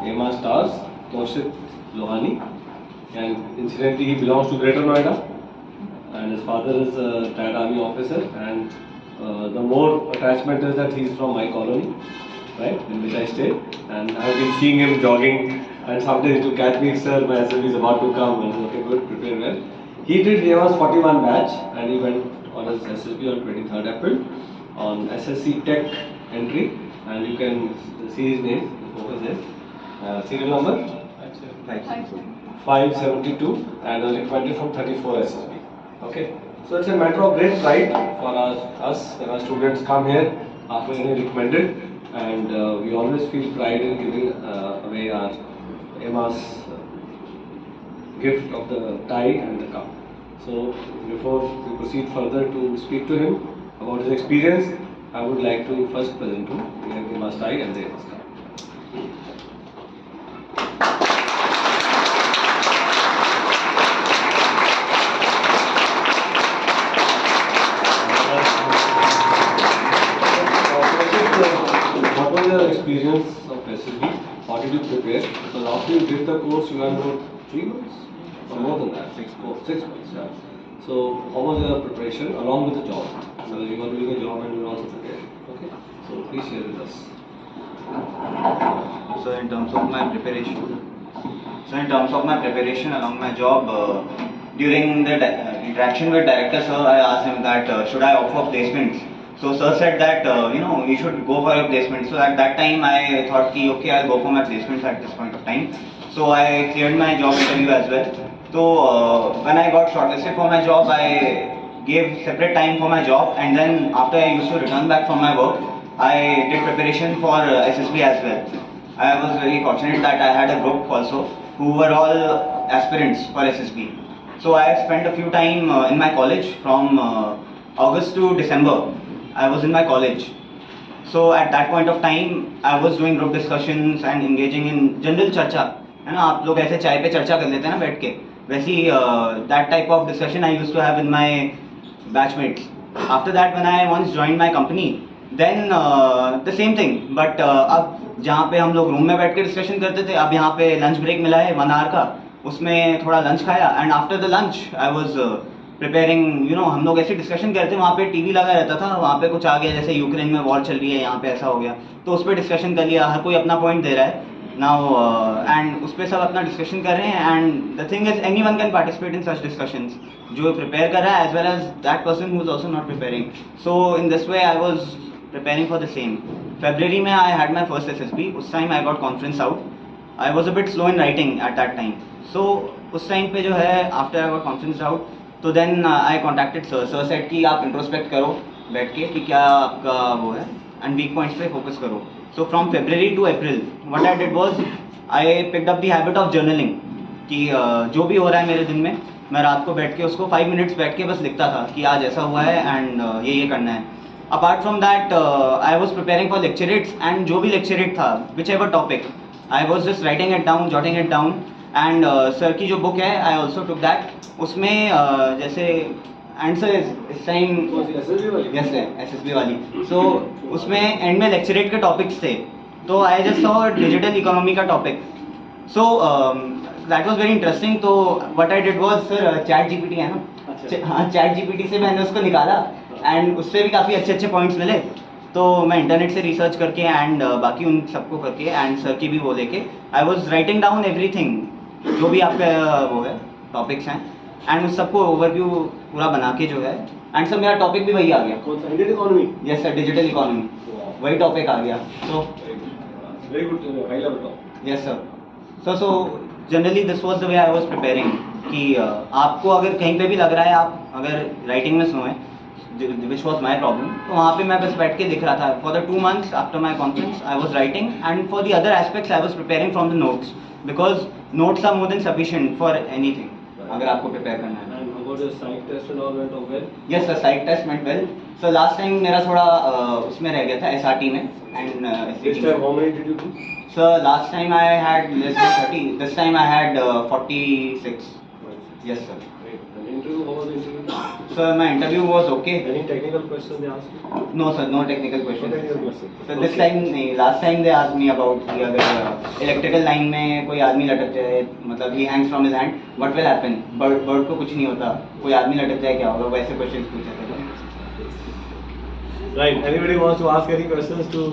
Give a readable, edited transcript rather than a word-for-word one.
EMA stars, Toshit Lohani, and incidentally he belongs to Greater Noida, and his father is a retired army officer, and the more attachment is that he's from my colony, right, in which I stay, and I have been seeing him jogging, and sometimes to catch me, sir, my SSB is about to come, and okay, good, prepare well. He did EMA's 41 batch, and he went on his SSB on 23rd April on SSC Tech entry, and you can see his name, focus there. Serial number? 572, and was recommended from 34 SSB. Okay, so it's a matter of great pride for us when our students come here after getting recommended, and we always feel pride in giving away our EMA's gift of the tie and the cup. So before we proceed further to speak to him about his experience, I would like to first present to him the EMA's tie and the EMA's cup. What was your experience of SSB? How did you prepare? Because after you did the course, you went for 3 months or more than that? 6 months. Yeah. So how was your preparation along with the job? So you were doing a job and you were also preparing. Okay. So please share with us. So in terms of my preparation along my job, during the interaction with director sir, I asked him that should I opt for placements. So sir said that you should go for your placement. So at that time I thought ki okay, I'll go for my placements at this point of time. So I cleared my job interview as well. So when I got shortlisted for my job, I gave separate time for my job, and then after I used to return back from my work, I did preparation for SSB as well. I was very fortunate that I had a group also who were all aspirants for SSB. So I spent a few time in my college from August to December. I was in my college. So at that point of time, I was doing group discussions and engaging in general चर्चा, है ना, आप लोग ऐसे चाय पे चर्चा कर लेते हैं ना बैठ के, वैसी that type of discussion I used to have with my batchmates. After that, when I once joined my company, then the same thing, but अब जहाँ पे हम लोग रूम में बैठ के डिस्कशन करते थे, अब यहाँ पे लंच ब्रेक मिला है 1 आवर का, उसमें थोड़ा लंच खाया, and after the lunch I was preparing, हम लोग ऐसे डिस्कशन करते, वहाँ पे टीवी लगा रहता था, वहाँ पे कुछ आ गया, जैसे यूक्रेन में वॉर चल रही है, यहाँ पे ऐसा हो गया, तो उस पर डिस्कशन कर लिया, हर कोई अपना पॉइंट दे रहा है नाउ, एंड उस पर सब अपना डिस्कशन कर रहे हैं, and the thing is anyone can participate in such discussions, जो प्रिपेयर कर रहा है as well as that person who is also not preparing. So in this way I was preparing for the same. February में I had my first SSB. उस time I got conference out. I was a bit slow in writing at that time. So उस time पे जो है after I got conference out, तो then I contacted sir. Sir said कि आप introspect करो बैठ के कि क्या आपका वो है and weak points पे focus करो. So from February to April, what I did was I picked up the habit of journaling. कि जो भी हो रहा है मेरे दिन में, मैं रात को बैठ के उसको 5 minutes बैठ के बस लिखता था कि आज ऐसा हुआ है and ये करना है. Apart from that, I was preparing for lecturettes, and जो भी lecturette था, whichever topic, I was just writing it down, jotting it down, and sir की जो book है, I also took that. उसमें जैसे answer इस time yes sir, SSB वाली. So उसमें end में lecturette के topics थे, तो I just saw digital economy का topic. So that was very interesting. तो what I did was sir, chat GPT है ना, हाँ chat GPT से मैंने उसको निकाला, एंड उससे भी काफ़ी अच्छे पॉइंट्स मिले, तो मैं इंटरनेट से रिसर्च करके एंड बाकी उन सबको करके एंड सर की भी वो लेके I was writing down everything, जो भी आपका वो है टॉपिक्स हैं, एंड उस सबको ओवरव्यू पूरा बना के जो है, एंड सर मेरा टॉपिक भी वही आ गया. Digital economy? Yes sir, digital economy, वही टॉपिक आ गया. So very good, high level topic. Yes sir. So generally this was the way I was preparing, कि आपको अगर कहीं पे भी लग रहा है आप अगर राइटिंग में स्लो हैं, which was my problem, तो वहाँ पे मैं बस बैठ के लिख रहा था. For the 2 months after my conference, I was writing, and for the other aspects, I was preparing from the notes, because notes are more than sufficient for anything. अगर आपको prepare करना है. And about the psych test and all went well? Yes, the psych test went well. So last time मेरा थोड़ा उसमें रह गया था SRT में, and this time how many did you do? So last time I had less than 30. This time I had 46. Yes sir. Great. And interview how was the interview? So my interview was okay. Any technical questions they asked you? No sir, no technical No questions. technical questions. So this time नहीं, last time they asked me about कि अगर electrical line में कोई आदमी लटक जाए, मतलब he hangs from his hand, what will happen? Bird को कुछ नहीं होता, कोई आदमी लटक जाए क्या होगा? वैसे questions पूछे थे. Right. Anybody wants to ask any questions to